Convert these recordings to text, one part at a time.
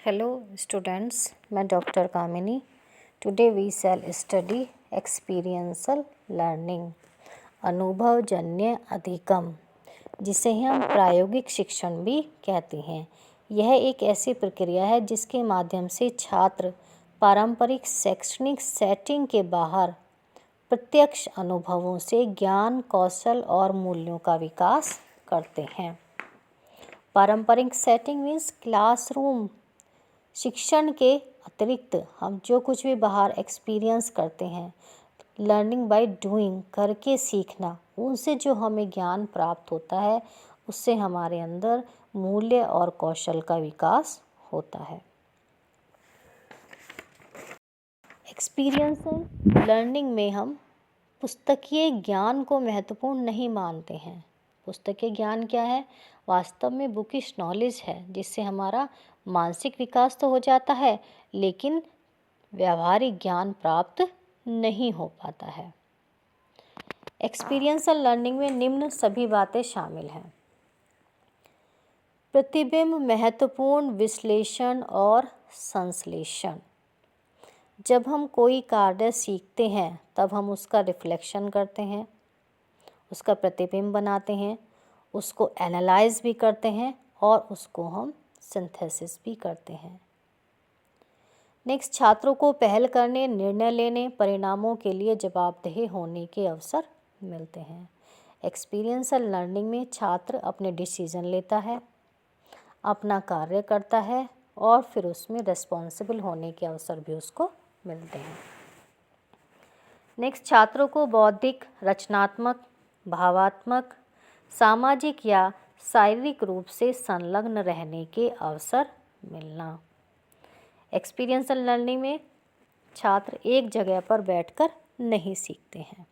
Hello students, मैं doctor Kamini. Today we shall study experiential learning, अनुभवजन्य अधिगम, जिसे हम प्रायोगिक शिक्षण भी कहते हैं। यह एक ऐसी प्रक्रिया है जिसके माध्यम से छात्र पारंपरिक शैक्षणिक सेटिंग के बाहर प्रत्यक्ष अनुभवों से ज्ञान, कौशल और मूल्यों का विकास करते हैं। पारंपरिक सेटिंग मीन्स क्लासरूम शिक्षण के अतिरिक्त हम जो कुछ भी बाहर एक्सपीरियंस करते हैं, लर्निंग बाय डूइंग, करके सीखना, उनसे जो हमें ज्ञान प्राप्त होता है उससे हमारे अंदर मूल्य और कौशल का विकास होता है। एक्सपीरियंशियल लर्निंग में हम पुस्तकीय ज्ञान को महत्वपूर्ण नहीं मानते हैं। पुस्तकीय ज्ञान क्या है? वास्तव में बुकिश नॉलेज है, जिससे हमारा मानसिक विकास तो हो जाता है लेकिन व्यावहारिक ज्ञान प्राप्त नहीं हो पाता है। एक्सपीरियंशियल लर्निंग में निम्न सभी बातें शामिल हैं: प्रतिबिंब, महत्वपूर्ण विश्लेषण और संश्लेषण। जब हम कोई कार्य सीखते हैं तब हम उसका रिफ्लेक्शन करते हैं, उसका प्रतिबिंब बनाते हैं, उसको एनालाइज भी करते हैं और उसको हम सिंथेसिस भी करते हैं। नेक्स्ट, छात्रों को पहल करने, निर्णय लेने, परिणामों के लिए जवाबदेह होने के अवसर मिलते हैं। एक्सपीरियंशियल लर्निंग में छात्र अपने डिसीजन लेता है, अपना कार्य करता है और फिर उसमें रिस्पॉन्सिबल होने के अवसर भी उसको मिलते हैं। नेक्स्ट, छात्रों को बौद्धिक, रचनात्मक, भावात्मक, सामाजिक या शारीरिक रूप से संलग्न रहने के अवसर मिलना। एक्सपीरियंशियल लर्निंग में छात्र एक जगह पर बैठकर नहीं सीखते हैं।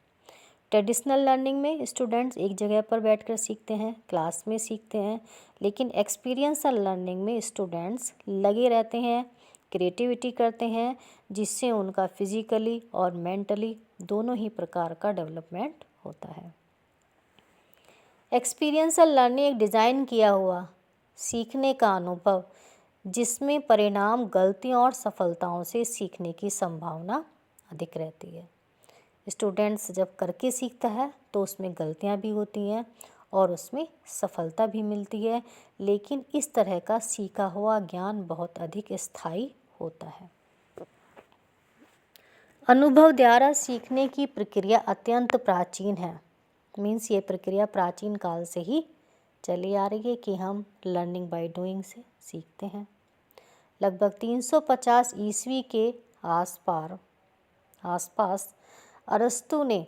ट्रेडिशनल लर्निंग में स्टूडेंट्स एक जगह पर बैठकर सीखते हैं, क्लास में सीखते हैं, लेकिन एक्सपीरियंशियल लर्निंग में स्टूडेंट्स लगे रहते हैं, क्रिएटिविटी करते हैं, जिससे उनका फिजिकली और मेंटली दोनों ही प्रकार का डेवलपमेंट होता है। एक्सपीरियंशियल लर्निंग एक डिज़ाइन किया हुआ सीखने का अनुभव, जिसमें परिणाम, गलतियों और सफलताओं से सीखने की संभावना अधिक रहती है। स्टूडेंट्स जब करके सीखता है तो उसमें गलतियां भी होती हैं और उसमें सफलता भी मिलती है, लेकिन इस तरह का सीखा हुआ ज्ञान बहुत अधिक स्थायी होता है। अनुभव द्वारा सीखने की प्रक्रिया अत्यंत प्राचीन है। मीन्स ये प्रक्रिया प्राचीन काल से ही चली आ रही है कि हम लर्निंग बाय डूइंग से सीखते हैं। लगभग 350 ईस्वी के आसपास अरस्तु ने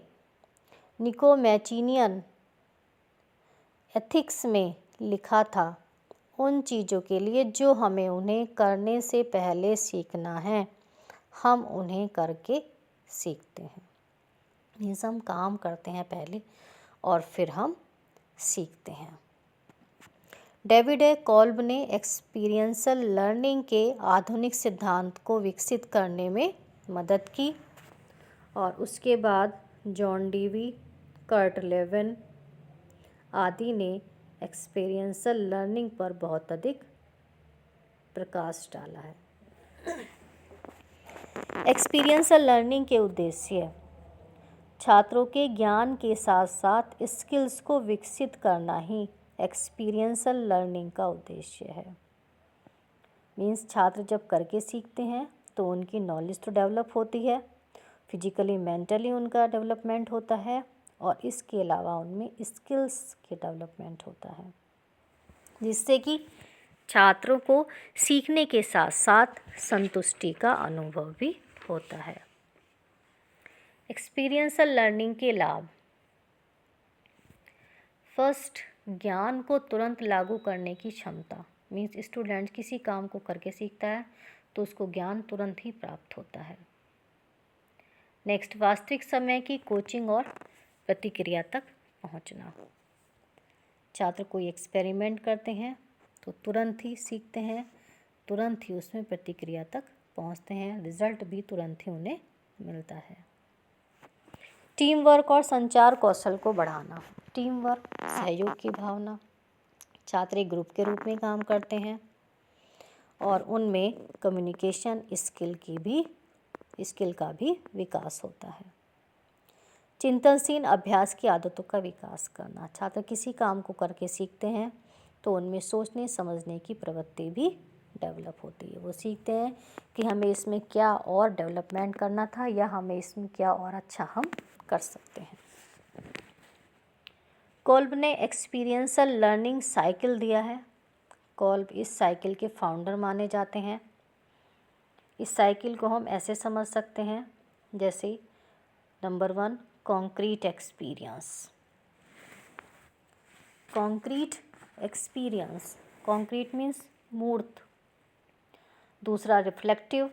निकोमैचिनियन एथिक्स में लिखा था, उन चीज़ों के लिए जो हमें उन्हें करने से पहले सीखना है, हम उन्हें करके सीखते हैं। मीन्स हम काम करते हैं पहले और फिर हम सीखते हैं। डेविड ए कॉल्ब ने एक्सपीरियंशियल लर्निंग के आधुनिक सिद्धांत को विकसित करने में मदद की और उसके बाद जॉन डीवी, कर्ट लेविन आदि ने एक्सपीरियंशियल लर्निंग पर बहुत अधिक प्रकाश डाला है। एक्सपीरियंशियल लर्निंग के उद्देश्य: छात्रों के ज्ञान के साथ साथ स्किल्स को विकसित करना ही एक्सपीरियंशियल लर्निंग का उद्देश्य है। मीन्स छात्र जब करके सीखते हैं तो उनकी नॉलेज तो डेवलप होती है, फिजिकली, मेंटली उनका डेवलपमेंट होता है और इसके अलावा उनमें स्किल्स के डेवलपमेंट होता है, जिससे कि छात्रों को सीखने के साथ साथ संतुष्टि का अनुभव भी होता है। एक्सपीरियंशियल लर्निंग के लाभ: फर्स्ट, ज्ञान को तुरंत लागू करने की क्षमता। मीन्स स्टूडेंट किसी काम को करके सीखता है तो उसको ज्ञान तुरंत ही प्राप्त होता है। नेक्स्ट, वास्तविक समय की कोचिंग और प्रतिक्रिया तक पहुंचना। छात्र कोई एक्सपेरिमेंट करते हैं तो तुरंत ही सीखते हैं, तुरंत ही उसमें प्रतिक्रिया तक पहुंचते हैं, रिजल्ट भी तुरंत ही उन्हें मिलता है। टीम वर्क और संचार कौशल को बढ़ाना। टीम वर्क, सहयोग की भावना, छात्र एक ग्रुप के रूप में काम करते हैं और उनमें कम्युनिकेशन स्किल का भी विकास होता है। चिंतनशील अभ्यास की आदतों का विकास करना, छात्र किसी काम को करके सीखते हैं तो उनमें सोचने समझने की प्रवृत्ति भी डेवलप होती है। वो सीखते हैं कि हमें इसमें क्या और डेवलपमेंट करना था या हमें इसमें क्या और अच्छा हम कर सकते हैं। कोल्ब ने एक्सपीरियंशियल लर्निंग साइकिल दिया है। कोल्ब इस साइकिल के फाउंडर माने जाते हैं। इस साइकिल को हम ऐसे समझ सकते हैं जैसे number 1 concrete experience. Concrete experience, concrete means मूर्त। दूसरा रिफ्लेक्टिव,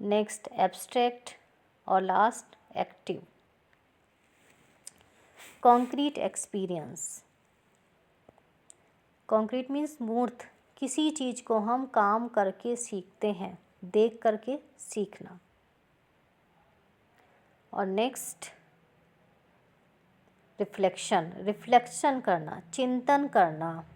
नेक्स्ट एब्स्ट्रैक्ट और last active. Concrete experience, concrete means मूर्त, किसी चीज़ को हम काम करके सीखते हैं, देख करके सीखना। और नेक्स्ट रिफ्लेक्शन, रिफ्लेक्शन करना, चिंतन करना,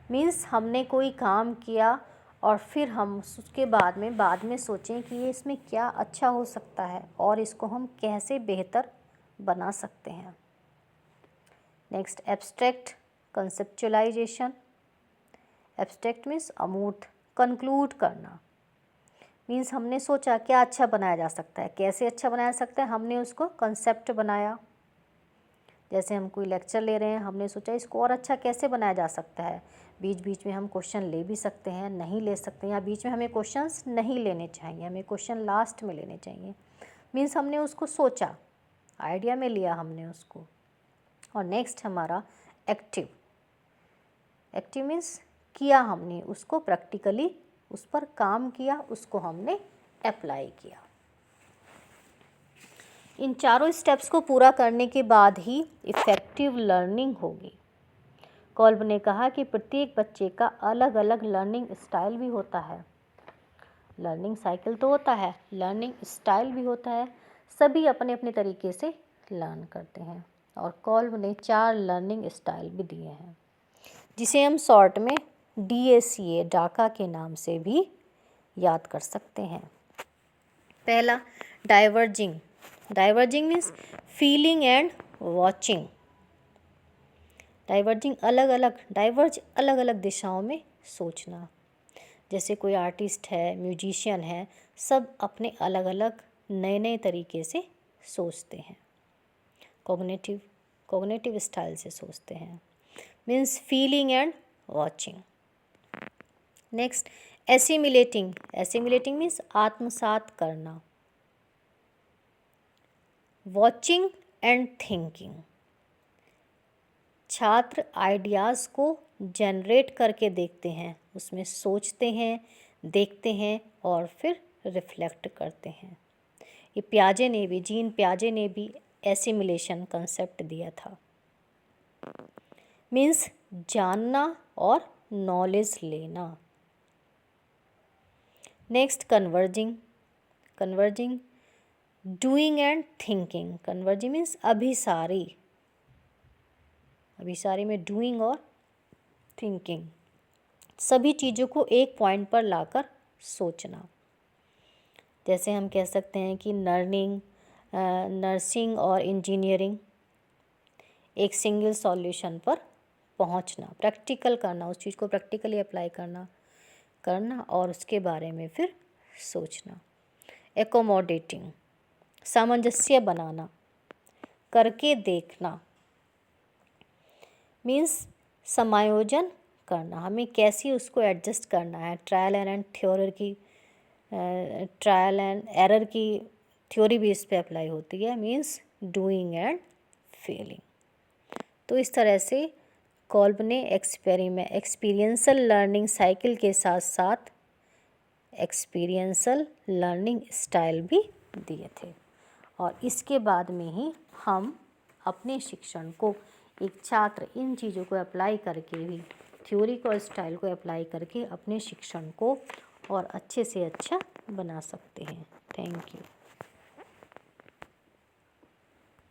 मीन्स हमने कोई काम किया और फिर हम उसके बाद में सोचें कि ये इसमें क्या अच्छा हो सकता है और इसको हम कैसे बेहतर बना सकते हैं। Next abstract, conceptualisation. Abstract means अमूर्त, कंक्लूड करना, मीन्स हमने सोचा क्या अच्छा बनाया जा सकता है, कैसे अच्छा बनाया जा सकता है, हमने उसको कंसेप्ट बनाया। जैसे हम कोई लेक्चर ले रहे हैं, हमने सोचा इसको और अच्छा कैसे बनाया जा सकता है। बीच बीच में हम क्वेश्चन ले भी सकते हैं, नहीं ले सकते हैं, या बीच में हमें क्वेश्चंस नहीं लेने चाहिए, हमें क्वेश्चन लास्ट में लेने चाहिए। मीन्स हमने उसको सोचा, आइडिया में लिया हमने उसको। और नेक्स्ट हमारा एक्टिव। एक्टिव मीन्स किया हमने उसको, प्रैक्टिकली उस पर काम किया, उसको हमने अप्लाई किया। इन चारों स्टेप्स को पूरा करने के बाद ही इफ़ेक्टिव लर्निंग होगी। कोल्ब ने कहा कि प्रत्येक बच्चे का अलग अलग लर्निंग स्टाइल भी होता है। लर्निंग साइकिल तो होता है, लर्निंग स्टाइल भी होता है। सभी अपने अपने तरीके से लर्न करते हैं। और कोल्ब ने 4 लर्निंग स्टाइल भी दिए हैं, जिसे हम शॉर्ट में DACA, डाका के नाम से भी याद कर सकते हैं। पहला diverging. Diverging means feeling and watching. Diverging diverge अलग अलग दिशाओं में सोचना। जैसे कोई आर्टिस्ट है, म्यूजिशियन है, सब अपने अलग अलग नए नए तरीके से सोचते हैं। कॉग्निटिव स्टाइल से सोचते हैं, means feeling and watching. Next assimilating. Assimilating means आत्मसात करना। Watching and thinking. छात्र आइडियाज़ को जनरेट करके देखते हैं, उसमें सोचते हैं, देखते हैं और फिर रिफ्लेक्ट करते हैं। ये जीन पियाजे ने भी एसिमिलेशन कंसेप्ट दिया था, मीन्स जानना और नॉलेज लेना। Next converging. Converging doing and thinking. Converging means अभिसारी में डूइंग और थिंकिंग, सभी चीज़ों को एक पॉइंट पर लाकर सोचना। जैसे हम कह सकते हैं कि नर्सिंग और इंजीनियरिंग, एक सिंगल सॉल्यूशन पर पहुंचना, प्रैक्टिकल करना, उस चीज़ को प्रैक्टिकली अप्लाई करना और उसके बारे में फिर सोचना। एकोमोडेटिंग सामंजस्य बनाना, करके देखना, मीन्स समायोजन करना, हमें कैसे उसको एडजस्ट करना है। ट्रायल एंड एरर की थ्योरी भी इस पे अप्लाई होती है, मीन्स डूइंग एंड फेलिंग। तो इस तरह से कोल्ब ने एक्सपीरियंशियल लर्निंग साइकिल के साथ साथ एक्सपीरियंशियल लर्निंग स्टाइल भी दिए थे। और इसके बाद में ही हम अपने शिक्षण को, एक छात्र इन चीज़ों को अप्लाई करके भी, थ्योरी को, स्टाइल को अप्लाई करके अपने शिक्षण को और अच्छे से अच्छा बना सकते हैं। Thank you.